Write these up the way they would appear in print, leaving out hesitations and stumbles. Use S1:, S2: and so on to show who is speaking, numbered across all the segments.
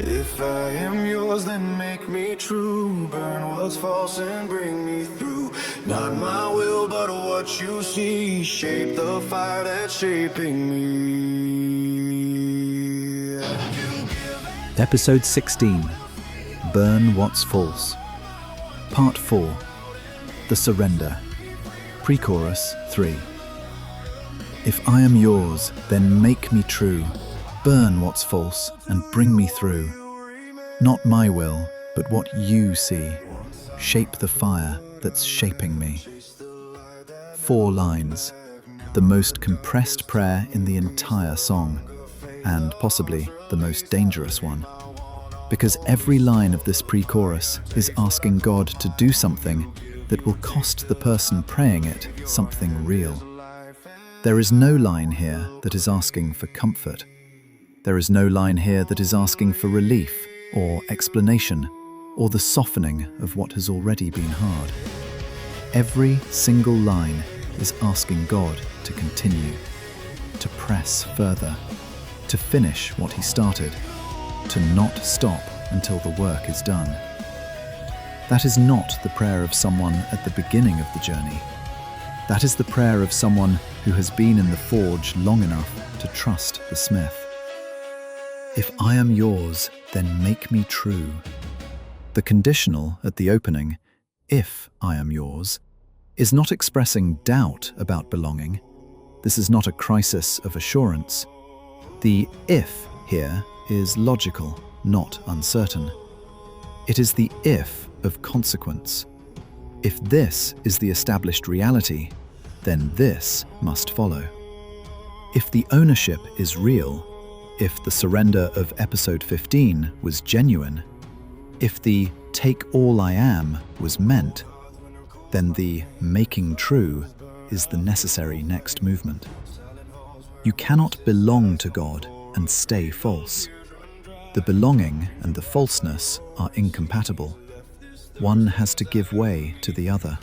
S1: If I am yours, then make me true. Burn what's false and bring me through. Not my will, but what you see. Shape the fire that's shaping me.
S2: Episode 16. Burn What's False. Part 4. The Surrender. Pre-chorus 3. If I am yours, then make me true. Burn what's false and bring me through. Not my will, but what you see. Shape the fire that's shaping me. 4 lines. The most compressed prayer in the entire song, and possibly the most dangerous one. Because every line of this pre-chorus is asking God to do something that will cost the person praying it something real. There is no line here that is asking for comfort. There is no line here that is asking for relief or explanation or the softening of what has already been hard. Every single line is asking God to continue, to press further, to finish what he started, to not stop until the work is done. That is not the prayer of someone at the beginning of the journey. That is the prayer of someone who has been in the forge long enough to trust the smith. If I am yours, then make me true. The conditional at the opening, if I am yours, is not expressing doubt about belonging. This is not a crisis of assurance. The if here is logical, not uncertain. It is the if of consequence. If this is the established reality, then this must follow. If the ownership is real, if the surrender of episode 15 was genuine, if the take all I am was meant, then the making true is the necessary next movement. You cannot belong to God and stay false. The belonging and the falseness are incompatible. One has to give way to the other.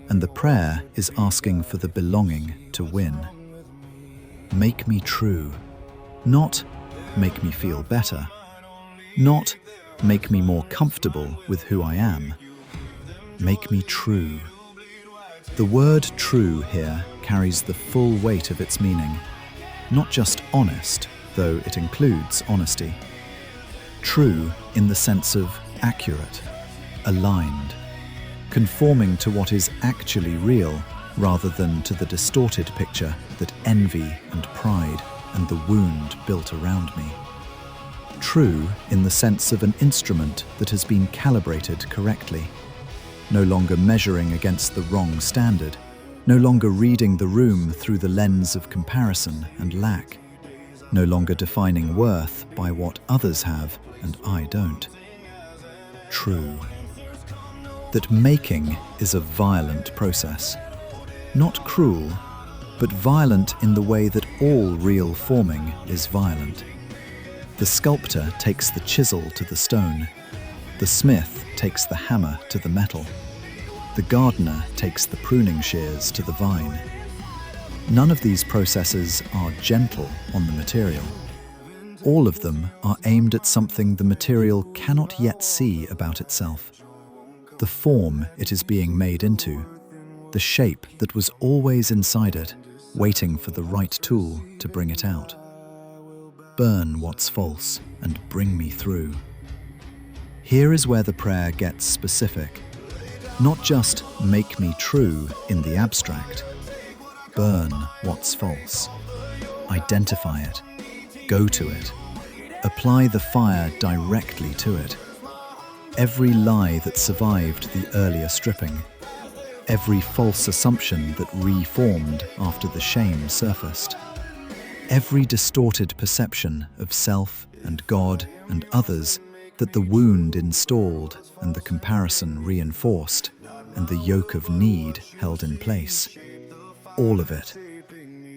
S2: And the prayer is asking for the belonging to win. Make me true. Not make me feel better. Not make me more comfortable with who I am. Make me true. The word true here carries the full weight of its meaning. Not just honest, though it includes honesty. True in the sense of accurate, aligned, conforming to what is actually real rather than to the distorted picture that envy and pride and the wound built around me. True in the sense of an instrument that has been calibrated correctly, no longer measuring against the wrong standard, no longer reading the room through the lens of comparison and lack, no longer defining worth by what others have and I don't. True. That making is a violent process, not cruel, but violent in the way that all real forming is violent. The sculptor takes the chisel to the stone. The smith takes the hammer to the metal. The gardener takes the pruning shears to the vine. None of these processes are gentle on the material. All of them are aimed at something the material cannot yet see about itself. The form it is being made into, the shape that was always inside it, waiting for the right tool to bring it out. Burn what's false and bring me through. Here is where the prayer gets specific. Not just make me true in the abstract. Burn what's false. Identify it. Go to it. Apply the fire directly to it. Every lie that survived the earlier stripping. Every false assumption that reformed after the shame surfaced. Every distorted perception of self and God and others that the wound installed and the comparison reinforced and the yoke of need held in place. All of it.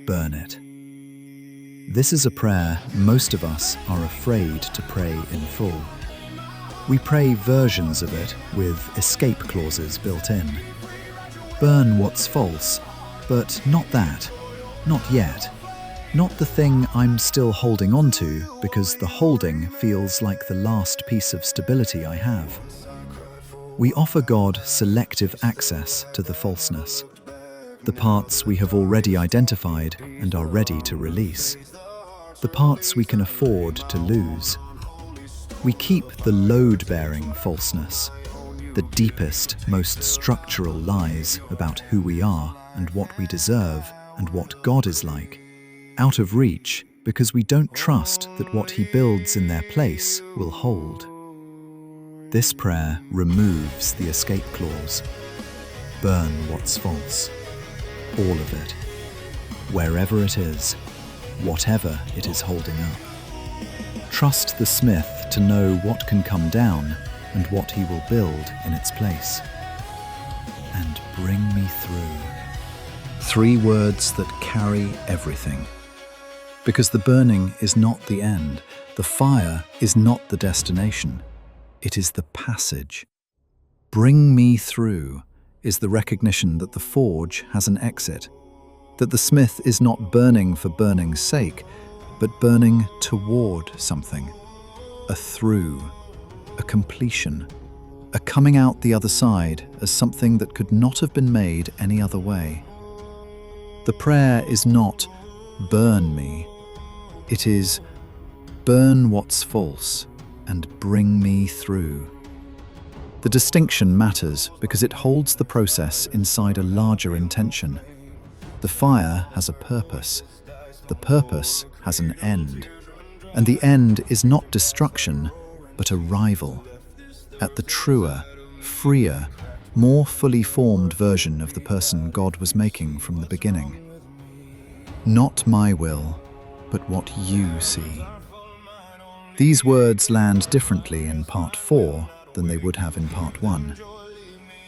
S2: Burn it. This is a prayer most of us are afraid to pray in full. We pray versions of it with escape clauses built in. Burn what's false, but not that, not yet. Not the thing I'm still holding on to because the holding feels like the last piece of stability I have. We offer God selective access to the falseness, the parts we have already identified and are ready to release, the parts we can afford to lose. We keep the load-bearing falseness, the deepest, most structural lies about who we are and what we deserve and what God is like, out of reach because we don't trust that what He builds in their place will hold. This prayer removes the escape clause. Burn what's false. All of it. Wherever it is, whatever it is holding up. Trust the smith to know what can come down and what he will build in its place. And bring me through. 3 words that carry everything. Because the burning is not the end. The fire is not the destination. It is the passage. Bring me through is the recognition that the forge has an exit, that the smith is not burning for burning's sake, but burning toward something, a through, a completion, a coming out the other side as something that could not have been made any other way. The prayer is not, burn me. It is, burn what's false and bring me through. The distinction matters because it holds the process inside a larger intention. The fire has a purpose. The purpose has an end. And the end is not destruction, but arrival at the truer, freer, more fully formed version of the person God was making from the beginning. Not my will, but what you see. These words land differently in part 4 than they would have in part 1.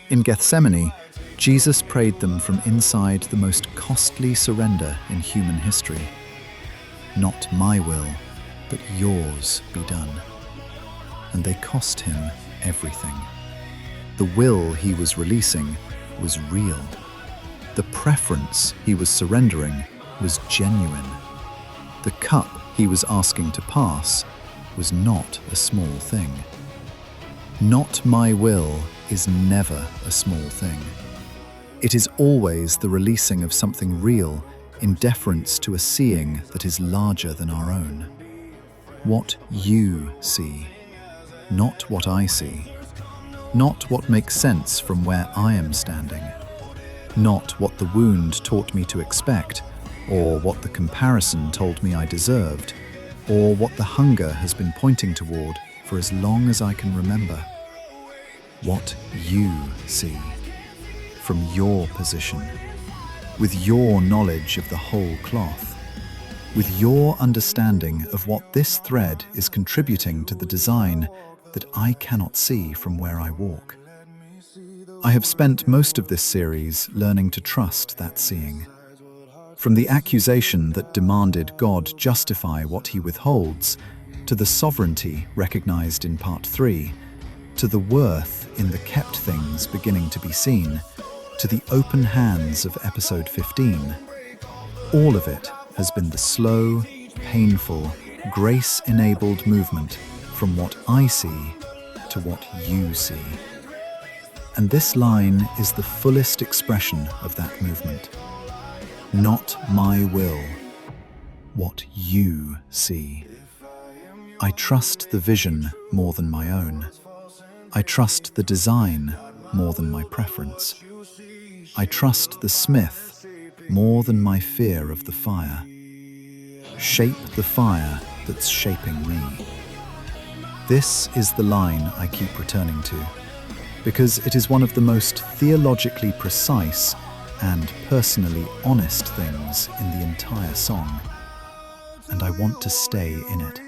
S2: In Gethsemane, Jesus prayed them from inside the most costly surrender in human history. Not my will, but yours be done. And they cost him everything. The will he was releasing was real. The preference he was surrendering was genuine. The cup he was asking to pass was not a small thing. Not my will is never a small thing. It is always the releasing of something real in deference to a seeing that is larger than our own. What you see, not what I see. Not what makes sense from where I am standing. Not what the wound taught me to expect, or what the comparison told me I deserved, or what the hunger has been pointing toward for as long as I can remember. What you see, from your position, with your knowledge of the whole cloth, with your understanding of what this thread is contributing to the design that I cannot see from where I walk. I have spent most of this series learning to trust that seeing. From the accusation that demanded God justify what he withholds, to the sovereignty recognized in part 3, to the worth in the kept things beginning to be seen, to the open hands of episode 15, all of it has been the slow, painful, grace-enabled movement from what I see to what you see. And this line is the fullest expression of that movement. Not my will, what you see. I trust the vision more than my own. I trust the design more than my preference. I trust the smith more than my fear of the fire. Shape the fire that's shaping me. This is the line I keep returning to, because it is one of the most theologically precise and personally honest things in the entire song, and I want to stay in it.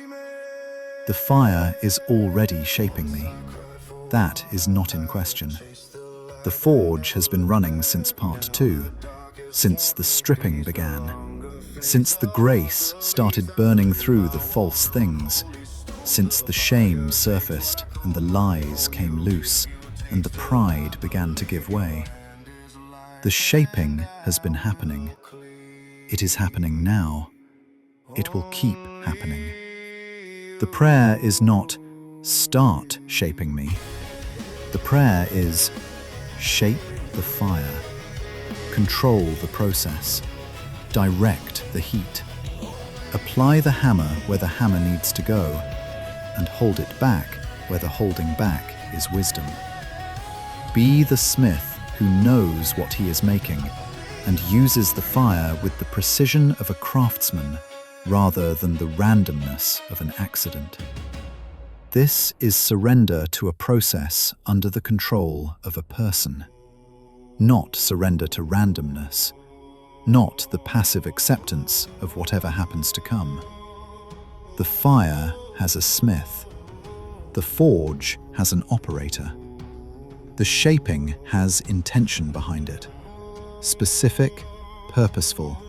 S2: The fire is already shaping me. That is not in question. The forge has been running since part 2, since the stripping began, since the grace started burning through the false things, since the shame surfaced and the lies came loose and the pride began to give way. The shaping has been happening. It is happening now, it will keep happening. The prayer is not, "Start shaping me." The prayer is, "Shape the fire, control the process, direct the heat, apply the hammer where the hammer needs to go, and hold it back where the holding back is wisdom. Be the smith who knows what he is making and uses the fire with the precision of a craftsman rather than the randomness of an accident." This is surrender to a process under the control of a person, not surrender to randomness, not the passive acceptance of whatever happens to come. The fire has a smith. The forge has an operator. The shaping has intention behind it, specific, purposeful,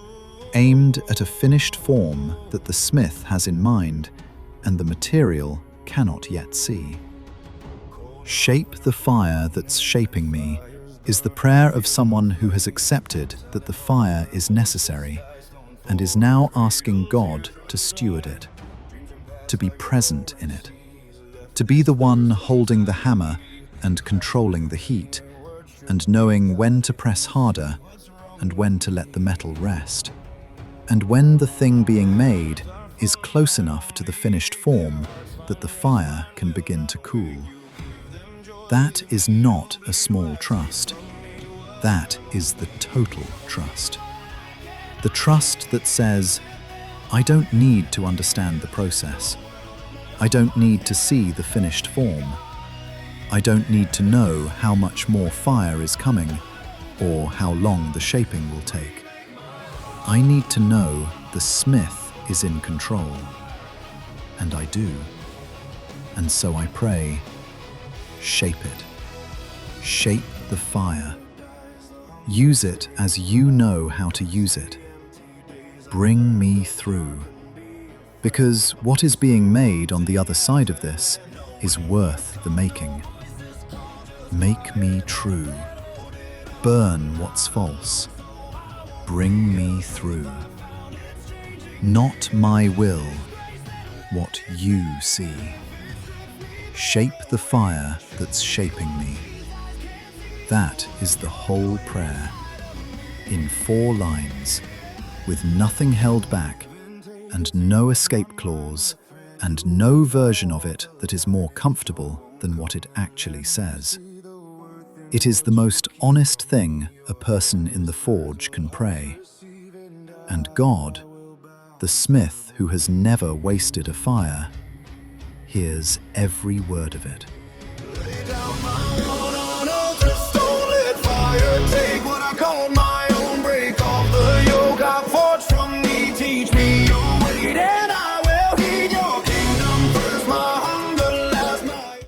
S2: aimed at a finished form that the smith has in mind and the material cannot yet see. Shape the fire that's shaping me is the prayer of someone who has accepted that the fire is necessary and is now asking God to steward it, to be present in it, to be the one holding the hammer and controlling the heat, and knowing when to press harder and when to let the metal rest, and when the thing being made is close enough to the finished form that the fire can begin to cool. That is not a small trust. That is the total trust. The trust that says, "I don't need to understand the process. I don't need to see the finished form. I don't need to know how much more fire is coming or how long the shaping will take. I need to know the smith is in control." And I do. And so I pray, shape it. Shape the fire. Use it as you know how to use it. Bring me through. Because what is being made on the other side of this is worth the making. Make me true. Burn what's false. Bring me through. Not my will, what you see. Shape the fire that's shaping me. That is the whole prayer, in 4 lines, with nothing held back, and no escape clause, and no version of it that is more comfortable than what it actually says. It is the most honest thing a person in the forge can pray. And God, the smith who has never wasted a fire, hears every word of it.